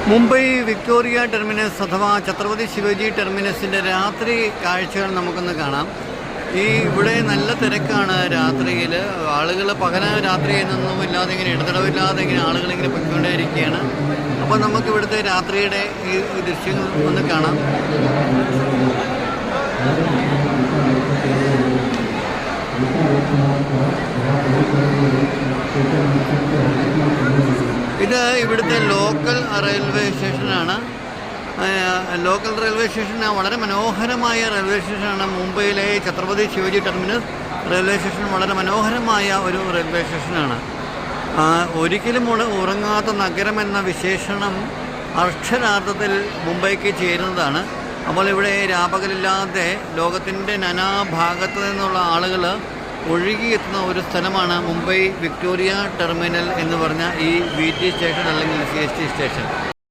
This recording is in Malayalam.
മുംബൈ വിക്ടോറിയ ടെർമിനസ് അഥവാ ഛത്രപതി ശിവജി ടെർമിനസിൻ്റെ രാത്രി കാഴ്ചകൾ നമുക്കൊന്ന് കാണാം. ഇവിടെ നല്ല തിരക്കാണ് രാത്രിയിൽ. ആളുകൾ രാത്രി എന്നൊന്നും ഇല്ലാതെ ഇങ്ങനെ ഇടതടവില്ലാതെ ഇങ്ങനെ ആളുകളിങ്ങനെ പൊയ്ക്കൊണ്ടേയിരിക്കുകയാണ്. അപ്പോൾ നമുക്ക് ഇവിടുത്തെ രാത്രിയുടെ ഈ ദൃശ്യങ്ങൾ ഒന്ന് കാണാം. ഇത് ഇവിടുത്തെ ലോക്കൽ റെയിൽവേ സ്റ്റേഷനാണ്. ലോക്കൽ റെയിൽവേ സ്റ്റേഷൻ വളരെ മനോഹരമായ റെയിൽവേ സ്റ്റേഷനാണ്. മുംബൈയിലെ Chhatrapati Shivaji terminus railway station വളരെ മനോഹരമായ ഒരു റെയിൽവേ സ്റ്റേഷനാണ്. ഒരിക്കലും ഉറങ്ങാത്ത നഗരം എന്ന വിശേഷണം അക്ഷരാർത്ഥത്തിൽ മുംബൈക്ക് ചേരുന്നതാണ്. അപ്പോൾ ഇവിടെ രാപകലില്ലാതെ ലോകത്തിൻ്റെ നാനാഭാഗത്തു നിന്നുള്ള ആളുകൾ ഒഴുകിയെത്തുന്ന ഒരു സ്ഥലമാണ് മുംബൈ വിക്ടോറിയ ടെർമിനൽ എന്ന് പറഞ്ഞ ഈ VT സ്റ്റേഷൻ അല്ലെങ്കിൽ CST സ്റ്റേഷൻ.